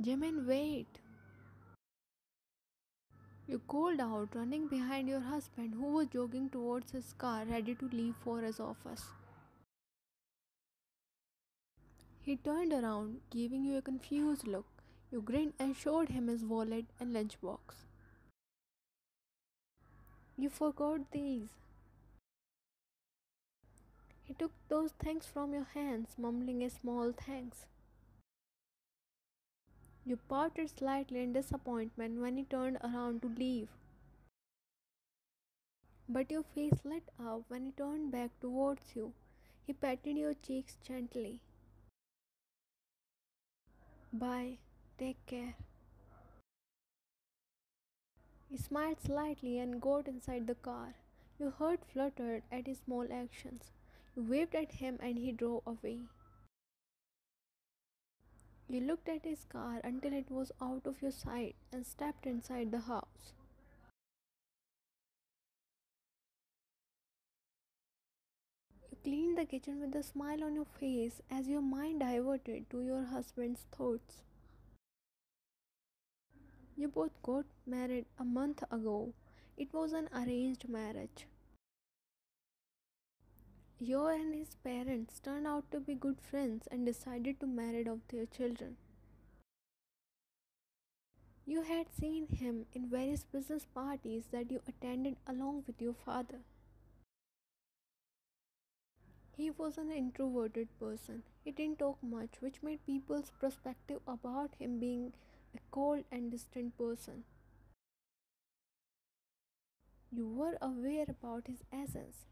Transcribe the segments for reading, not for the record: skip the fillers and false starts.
Jimin, wait! You called out, running behind your husband, who was jogging towards his car, ready to leave for his office. He turned around, giving you a confused look. You grinned and showed him his wallet and lunchbox. You forgot these. He took those things from your hands, mumbling a small thanks. You pouted slightly in disappointment when he turned around to leave. But your face lit up when he turned back towards you. He patted your cheeks gently. Bye. Take care. He smiled slightly and got inside the car. Your heart fluttered at his small actions. You waved at him and he drove away. You looked at his car until it was out of your sight and stepped inside the house. You cleaned the kitchen with a smile on your face as your mind diverted to your husband's thoughts. You both got married a month ago. It was an arranged marriage. You and his parents turned out to be good friends and decided to marry off their children. You had seen him in various business parties that you attended along with your father. He was an introverted person. He didn't talk much, which made people's perspective about him being a cold and distant person. You were aware about his essence.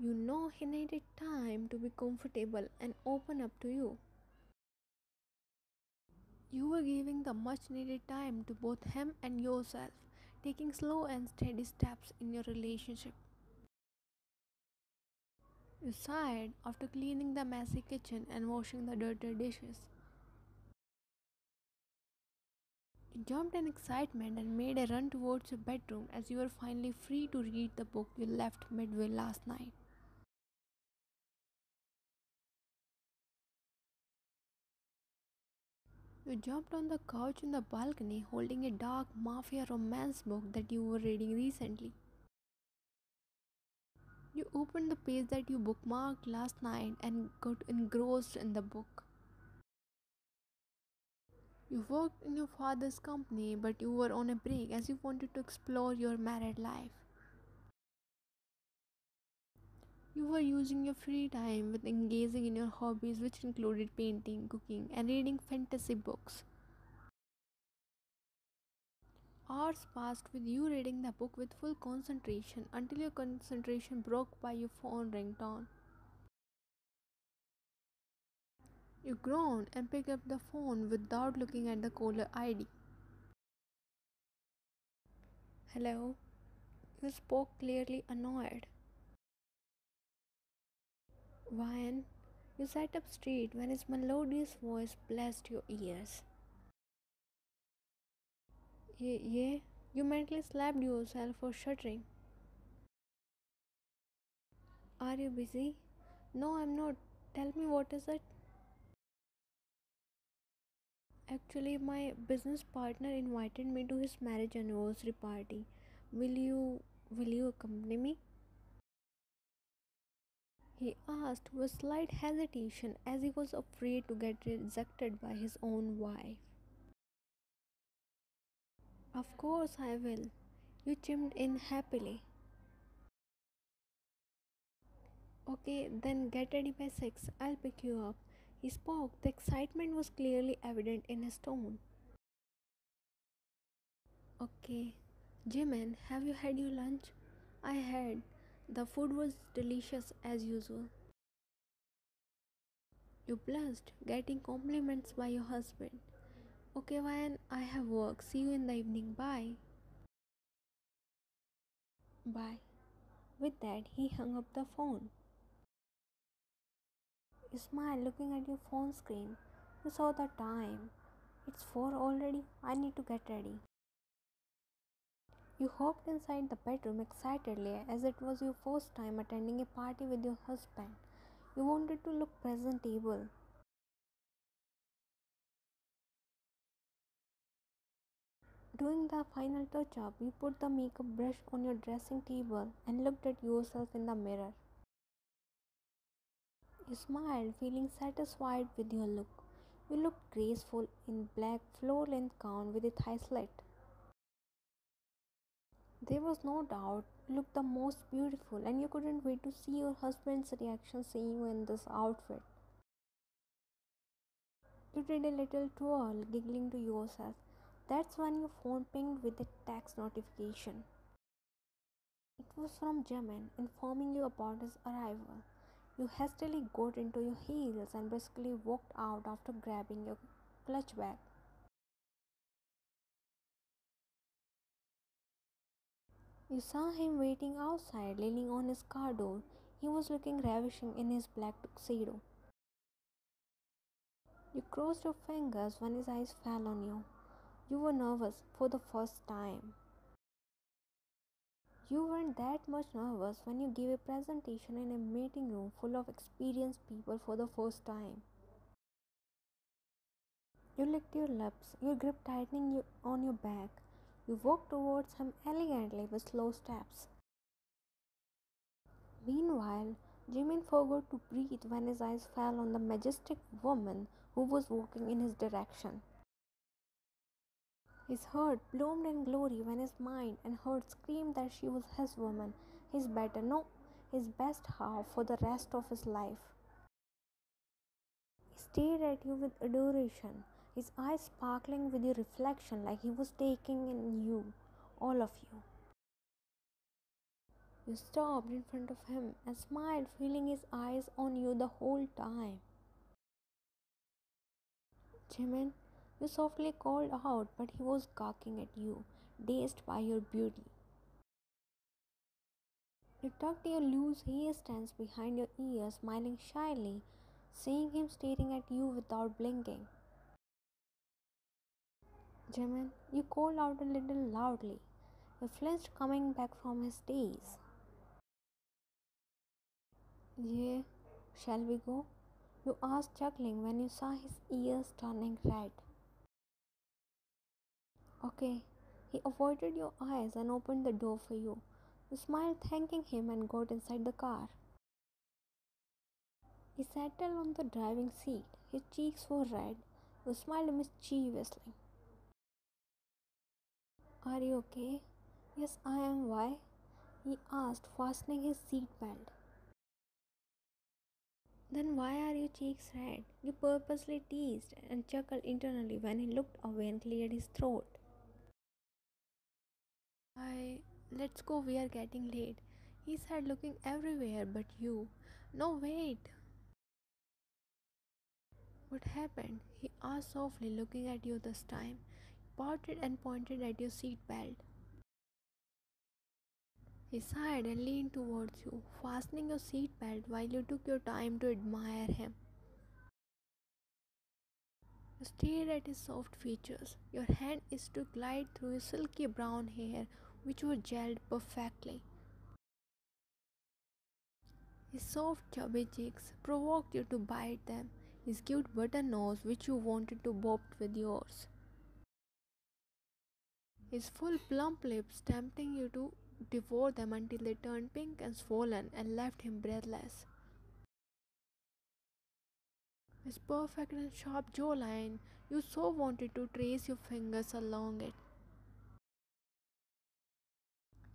You know he needed time to be comfortable and open up to you. You were giving the much needed time to both him and yourself, taking slow and steady steps in your relationship. You sighed after cleaning the messy kitchen and washing the dirty dishes. You jumped in excitement and made a run towards your bedroom as you were finally free to read the book you left midway last night. You jumped on the couch in the balcony holding a dark mafia romance book that you were reading recently. You opened the page that you bookmarked last night and got engrossed in the book. You worked in your father's company, but you were on a break as you wanted to explore your married life. You were using your free time with engaging in your hobbies, which included painting, cooking, and reading fantasy books. Hours passed with you reading the book with full concentration until your concentration broke by your phone ringtone. You groaned and picked up the phone without looking at the caller ID. Hello? You spoke clearly annoyed. Ryan, you sat up straight when his melodious voice blessed your ears. Yeah, you mentally slapped yourself for shuddering. Are you busy? No, I'm not. Tell me, what is it? Actually, my business partner invited me to his marriage anniversary party. Will you accompany me? He asked with slight hesitation as he was afraid to get rejected by his own wife. Of course I will. You chimed in happily. Okay, then get ready by 6. I'll pick you up. He spoke. The excitement was clearly evident in his tone. Okay. Jimin, have you had your lunch? I had. The food was delicious as usual. You blushed, getting compliments by your husband. Okay, Ryan, I have work. See you in the evening. Bye. Bye. With that, he hung up the phone. You smiled looking at your phone screen. You saw the time. It's 4 already. I need to get ready. You hopped inside the bedroom excitedly as it was your first time attending a party with your husband. You wanted to look presentable. Doing the final touch up, you put the makeup brush on your dressing table and looked at yourself in the mirror. You smiled, feeling satisfied with your look. You looked graceful in black floor-length gown with a thigh slit. There was no doubt you looked the most beautiful, and you couldn't wait to see your husband's reaction seeing you in this outfit. You did a little twirl, giggling to yourself. That's when your phone pinged with a text notification. It was from Jimin, informing you about his arrival. You hastily got into your heels and briskly walked out after grabbing your clutch bag. You saw him waiting outside, leaning on his car door. He was looking ravishing in his black tuxedo. You crossed your fingers when his eyes fell on you. You were nervous for the first time. You weren't that much nervous when you gave a presentation in a meeting room full of experienced people for the first time. You licked your lips, your grip tightening on your back. You walked towards him elegantly with slow steps. Meanwhile, Jimin forgot to breathe when his eyes fell on the majestic woman who was walking in his direction. His heart bloomed in glory when his mind and heart screamed that she was his woman, his better, no, his best half for the rest of his life. He stared at you with adoration, his eyes sparkling with your reflection like he was taking in you, all of you. You stopped in front of him and smiled, feeling his eyes on you the whole time. Jimin, you softly called out, but he was gawking at you, dazed by your beauty. You tucked your loose hair strands behind your ears, smiling shyly, seeing him staring at you without blinking. Jimin, you called out a little loudly. You flinched coming back from his daze. Yeah, shall we go? You asked, chuckling when you saw his ears turning red. Okay. He avoided your eyes and opened the door for you. You smiled, thanking him, and got inside the car. He settled on the driving seat. His cheeks were red. You smiled mischievously. Are you okay? Yes, I am. Why? He asked, fastening his seat belt. Then why are your cheeks red? You purposely teased and chuckled internally when he looked away and cleared his throat. Let's go, we are getting late. He said, looking everywhere but you. No, wait. What happened? He asked softly, looking at you this time. He pouted and pointed at your seat belt. He sighed and leaned towards you, fastening your seat belt while you took your time to admire him. You stared at his soft features. Your hand is to glide through his silky brown hair, which were gelled perfectly. His soft chubby cheeks provoked you to bite them, his cute button nose which you wanted to bob with yours. His full plump lips tempting you to devour them until they turned pink and swollen and left him breathless. His perfect and sharp jawline, you so wanted to trace your fingers along it.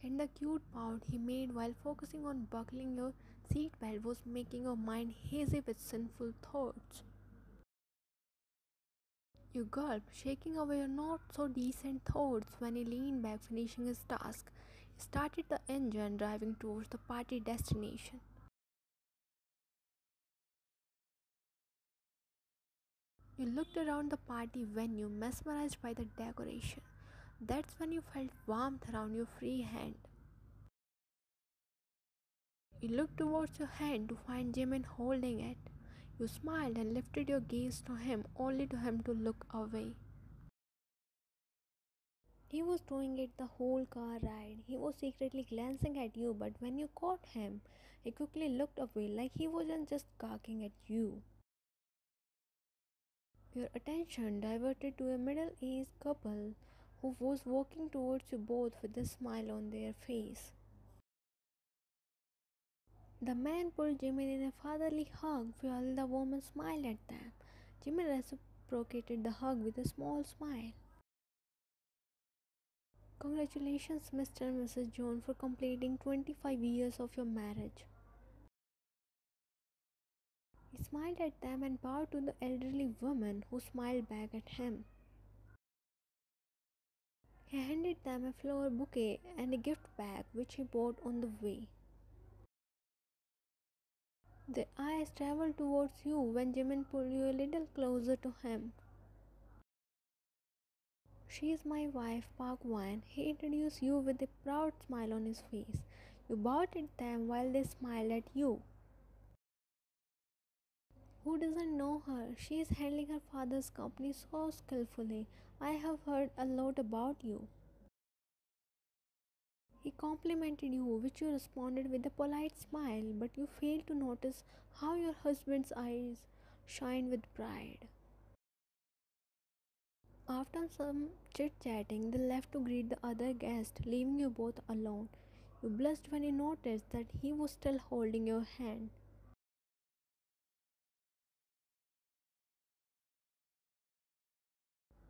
And the cute pout he made while focusing on buckling your seatbelt was making your mind hazy with sinful thoughts. You gulped, shaking away your not so decent thoughts when he leaned back, finishing his task. He started the engine, driving towards the party destination. You looked around the party venue, mesmerized by the decoration. That's when you felt warmth around your free hand. You looked towards your hand to find Jimin holding it. You smiled and lifted your gaze to him, only to him to look away. He was doing it the whole car ride. He was secretly glancing at you, but when you caught him, he quickly looked away like he wasn't just gawking at you. Your attention diverted to a middle-aged couple who was walking towards you both with a smile on their face. The man pulled Jimin in a fatherly hug while the woman smiled at them. Jimin reciprocated the hug with a small smile. Congratulations, Mr. and Mrs. Jones, for completing 25 years of your marriage. He smiled at them and bowed to the elderly woman who smiled back at him. He handed them a flower bouquet and a gift bag which he bought on the way. Their eyes traveled towards you when Jimin pulled you a little closer to him. She is my wife, Park Wan. He introduced you with a proud smile on his face. You bowed at them while they smiled at you. Who doesn't know her? She is handling her father's company so skillfully. I have heard a lot about you. He complimented you, which you responded with a polite smile, but you failed to notice how your husband's eyes shined with pride. After some chit-chatting, they left to greet the other guest, leaving you both alone. You blushed when you noticed that he was still holding your hand.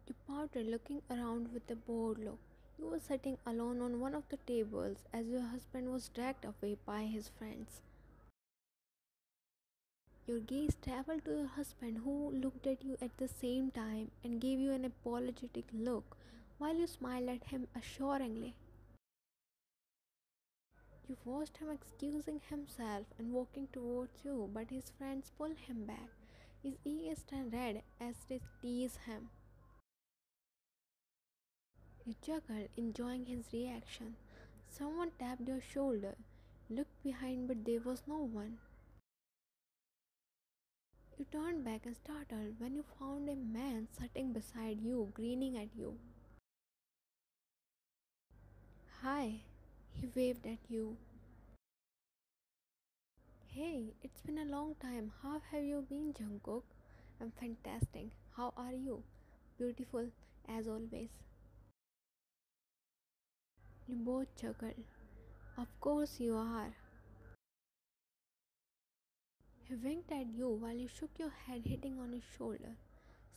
You pouted, looking around with a bored look. You were sitting alone on one of the tables as your husband was dragged away by his friends. Your gaze traveled to your husband, who looked at you at the same time and gave you an apologetic look while you smiled at him assuringly. You watched him excusing himself and walking towards you, but his friends pulled him back. His ears turned red as they teased him. You chuckled, enjoying his reaction. Someone tapped your shoulder. You looked behind, but there was no one. You turned back and startled when you found a man sitting beside you, grinning at you. Hi, he waved at you. Hey, it's been a long time. How have you been, Jungkook? I'm fantastic. How are you? Beautiful, as always. You both chuckled. Of course you are. He winked at you while you shook your head, hitting on his shoulder.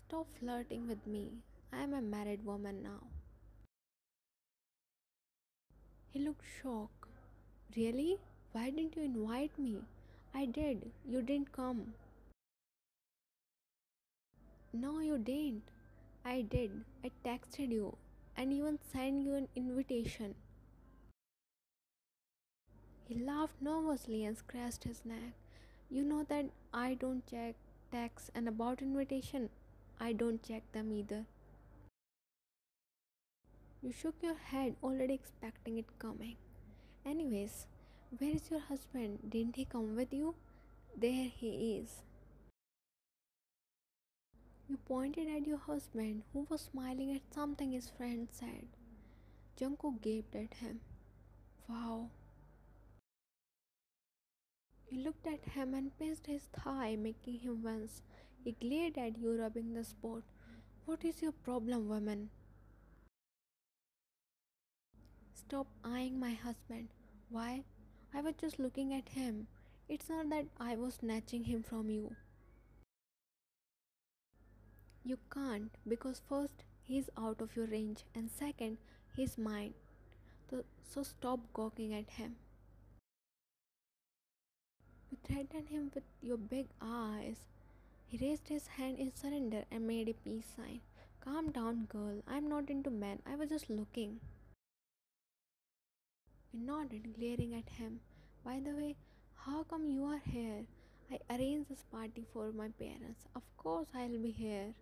Stop flirting with me. I am a married woman now. He looked shocked. Really? Why didn't you invite me? I did. You didn't come. No, you didn't. I did. I texted you and even sent you an invitation. He laughed nervously and scratched his neck. You know that I don't check texts, and about invitation, I don't check them either. You shook your head, already expecting it coming. Anyways, where is your husband? Didn't he come with you? There he is. You pointed at your husband, who was smiling at something his friend said. Jungkook gaped at him. Wow. You looked at him and pinched his thigh, making him wince. He glared at you, rubbing the spot. What is your problem, woman? Stop eyeing my husband. Why? I was just looking at him. It's not that I was snatching him from you. You can't, because first, he's out of your range, and second, he's mine. So stop gawking at him. You threatened him with your big eyes. He raised his hand in surrender and made a peace sign. Calm down, girl. I'm not into men. I was just looking. You nodded, glaring at him. By the way, how come you are here? I arranged this party for my parents. Of course, I'll be here.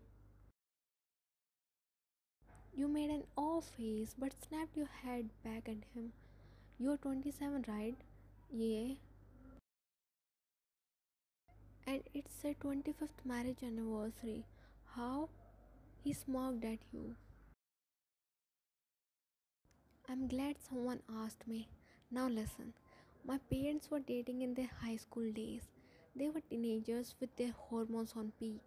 You made an off face but snapped your head back at him. You're 27, right? Yeah. And it's a 25th marriage anniversary. How? He smirked at you. I'm glad someone asked me. Now listen. My parents were dating in their high school days. They were teenagers with their hormones on peak.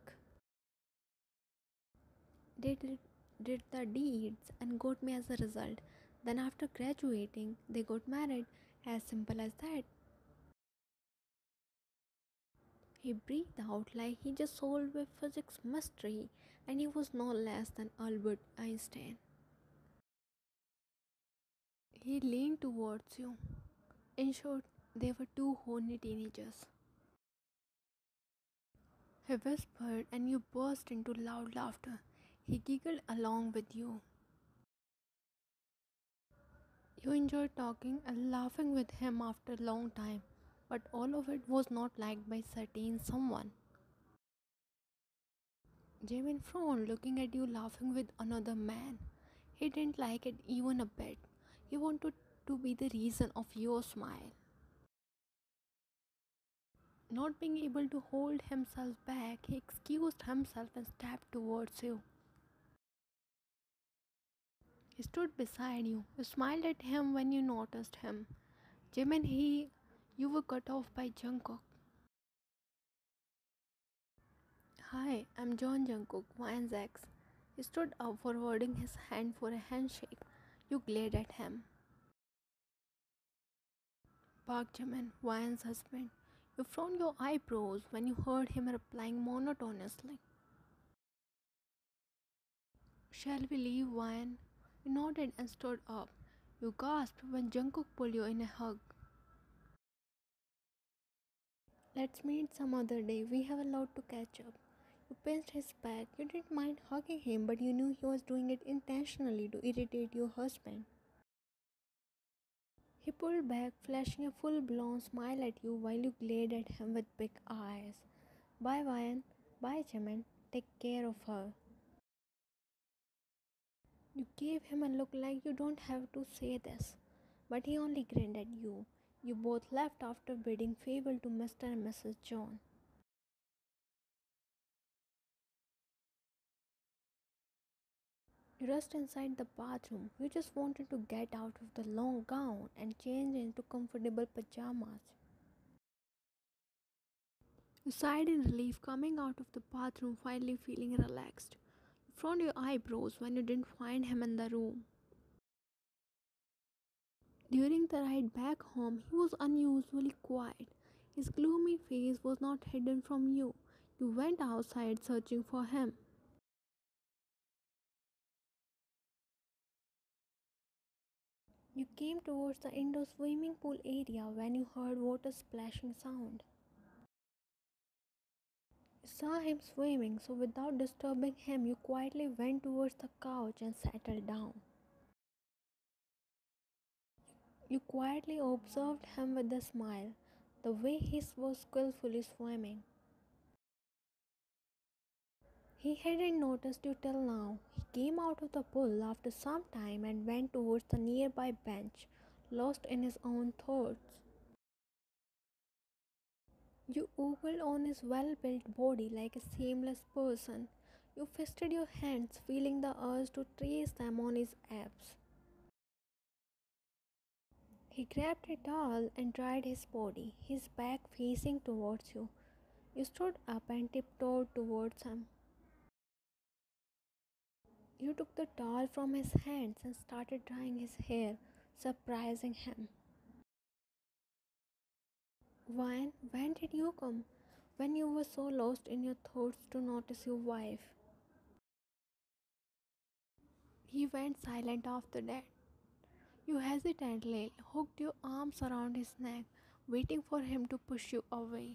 They did did the deeds, and got me as a result. Then, after graduating, they got married. As simple as that. He breathed out like he just solved a physics mystery, and he was no less than Albert Einstein. He leaned towards you. In short, they were two horny teenagers. He whispered, and you burst into loud laughter. He giggled along with you. You enjoyed talking and laughing with him after a long time, but all of it was not liked by certain someone. Jimin frowned, looking at you laughing with another man. He didn't like it even a bit. He wanted to be the reason of your smile. Not being able to hold himself back, he excused himself and stepped towards you. He stood beside you. You smiled at him when you noticed him. Jiminnie, you were cut off by Jungkook. Hi, I'm John Jungkook, Wan's ex. He stood up, forwarding his hand for a handshake. You glared at him. Park Jimin, Wan's husband. You frowned your eyebrows when you heard him replying monotonously. Shall we leave, Wan? You nodded and stood up. You gasped when Jungkook pulled you in a hug. Let's meet some other day. We have a lot to catch up. You pinched his back. You didn't mind hugging him, but you knew he was doing it intentionally to irritate your husband. He pulled back, flashing a full-blown smile at you while you glared at him with big eyes. Bye, Ryan. Bye, Jimin. Take care of her. You gave him a look like you don't have to say this, but he only grinned at you. You both left after bidding farewell to Mr. and Mrs. John. You rushed inside the bathroom. You just wanted to get out of the long gown and change into comfortable pajamas. You sighed in relief coming out of the bathroom, finally feeling relaxed. You frowned your eyebrows when you didn't find him in the room. During the ride back home, he was unusually quiet. His gloomy face was not hidden from you. You went outside searching for him. You came towards the indoor swimming pool area when you heard water splashing sound. You saw him swimming, so without disturbing him, you quietly went towards the couch and settled down. You quietly observed him with a smile, the way he was skillfully swimming. He hadn't noticed you till now. He came out of the pool after some time and went towards the nearby bench, lost in his own thoughts. You ogled on his well-built body like a shameless person. You fisted your hands, feeling the urge to trace them on his abs. He grabbed a towel and dried his body, his back facing towards you. You stood up and tiptoed towards him. You took the towel from his hands and started drying his hair, surprising him. When did you come? When you were so lost in your thoughts to notice your wife? He went silent after that. You hesitantly hooked your arms around his neck, waiting for him to push you away.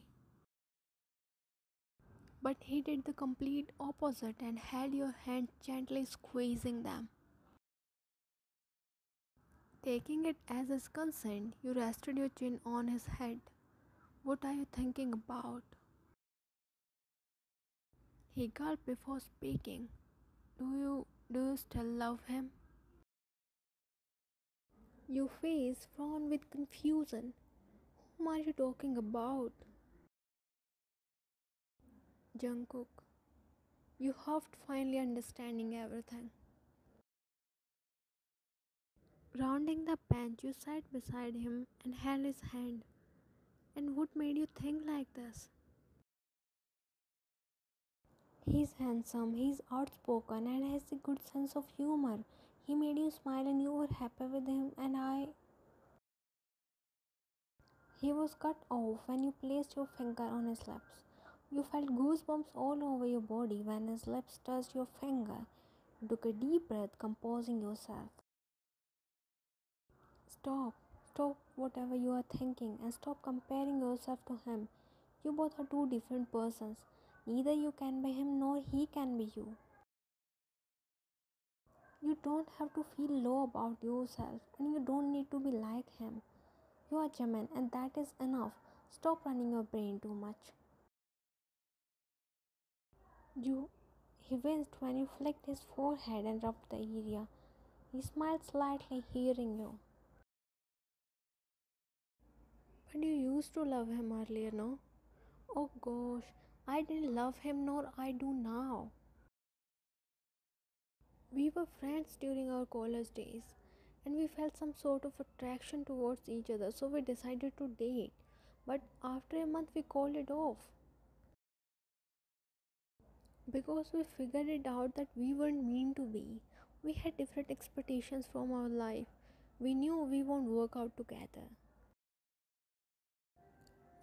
But he did the complete opposite and held your hand, gently squeezing them. Taking it as his consent, you rested your chin on his head. What are you thinking about? He gulped before speaking. Do you still love him? Your face frowned with confusion. Whom are you talking about? Jungkook. You huffed, finally understanding everything. Rounding the bench, you sat beside him and held his hand. And what made you think like this? He's handsome, he's outspoken, and has a good sense of humor. He made you smile and you were happy with him, and I. He was cut off when you placed your finger on his lips. You felt goosebumps all over your body when his lips touched your finger. You took a deep breath, composing yourself. Stop. Stop whatever you are thinking and stop comparing yourself to him. You both are two different persons. Neither you can be him nor he can be you. You don't have to feel low about yourself and you don't need to be like him. You are Jimin and that is enough. Stop running your brain too much. You. He winced when you flicked his forehead and rubbed the area. He smiled slightly, hearing you. But you used to love him earlier, no? Oh gosh, I didn't love him nor I do now. We were friends during our college days and we felt some sort of attraction towards each other, so we decided to date. But after a month, we called it off because we figured it out that we weren't meant to be. We had different expectations from our life. We knew we won't work out together.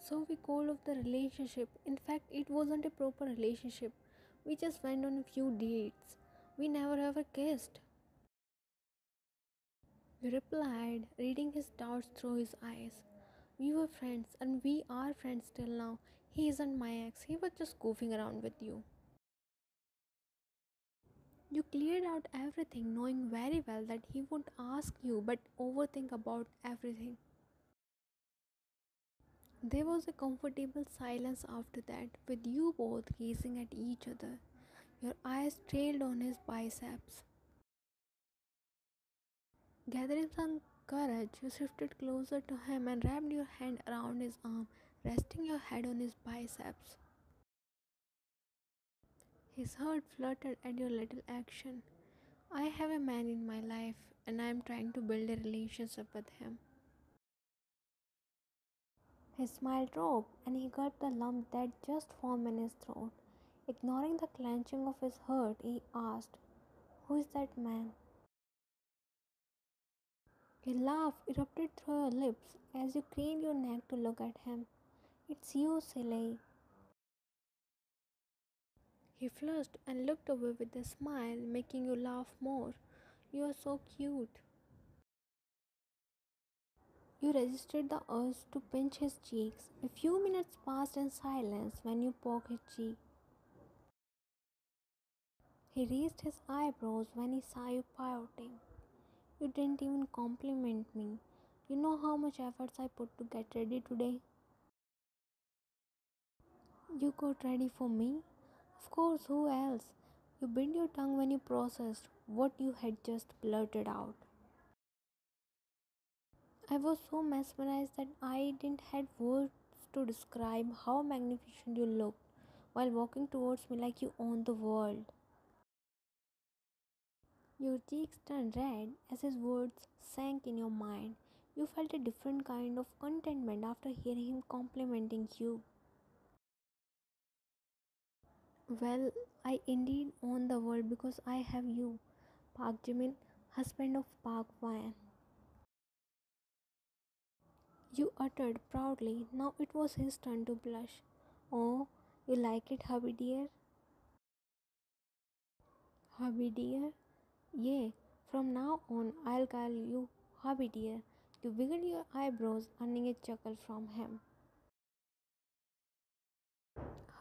So we called off the relationship. In fact, it wasn't a proper relationship. We just went on a few dates. We never ever kissed. We replied, reading his doubts through his eyes. We were friends and we are friends till now. He isn't my ex, he was just goofing around with you. You cleared out everything knowing very well that he won't ask you but overthink about everything. There was a comfortable silence after that, with you both gazing at each other. Your eyes trailed on his biceps. Gathering some courage, you shifted closer to him and wrapped your hand around his arm, resting your head on his biceps. His heart fluttered at your little action. I have a man in my life and I am trying to build a relationship with him. His smile dropped and he gulped the lump that just formed in his throat. Ignoring the clenching of his heart, he asked, "Who is that man?" A laugh erupted through your lips as you craned your neck to look at him. "It's you, silly." He flushed and looked away with a smile, making you laugh more. "You are so cute." You resisted the urge to pinch his cheeks. A few minutes passed in silence when you poked his cheek. He raised his eyebrows when he saw you pouting. "You didn't even compliment me. You know how much efforts I put to get ready today?" "You got ready for me?" "Of course, who else?" You bit your tongue when you processed what you had just blurted out. I was so mesmerized that I didn't have words to describe how magnificent you looked while walking towards me like you owned the world. Your cheeks turned red as his words sank in your mind. You felt a different kind of contentment after hearing him complimenting you. "Well, I indeed own the world because I have you, Park Jimin, husband of Park Wan." You uttered proudly. Now it was his turn to blush. "Oh, you like it, hubby dear?" "Hubby dear?" "Yeah, from now on I'll call you hubby dear." You wiggled your eyebrows, earning a chuckle from him.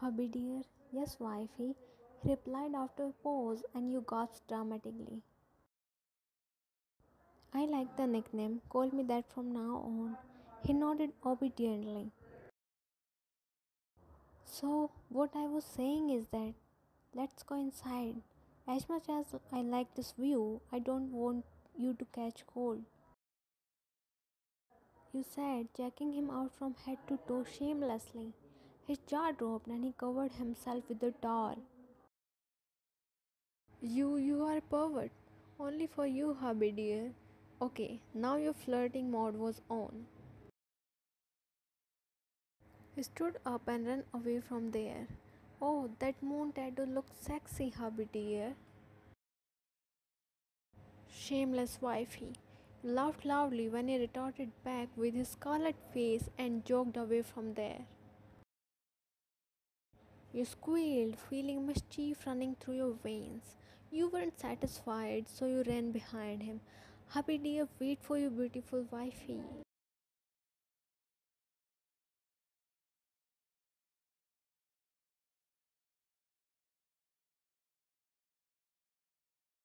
"Hubby dear?" "Yes, wifey," he replied after a pause, and you gasped dramatically. "I like the nickname. Call me that from now on." He nodded obediently. "So, what I was saying is that let's go inside. As much as I like this view, I don't want you to catch cold," you said, checking him out from head to toe shamelessly. His jaw dropped and he covered himself with a towel. You are a pervert. Only for you, hubby dear." Okay, now your flirting mode was on. He stood up and ran away from there. Oh, that moon tattoo looks sexy, hubby dear. Shameless wifey. Laughed loudly when he retorted back with his scarlet face and jogged away from there. You squealed, feeling mischief running through your veins. You weren't satisfied, so you ran behind him. Happy dear, wait for your beautiful wifey.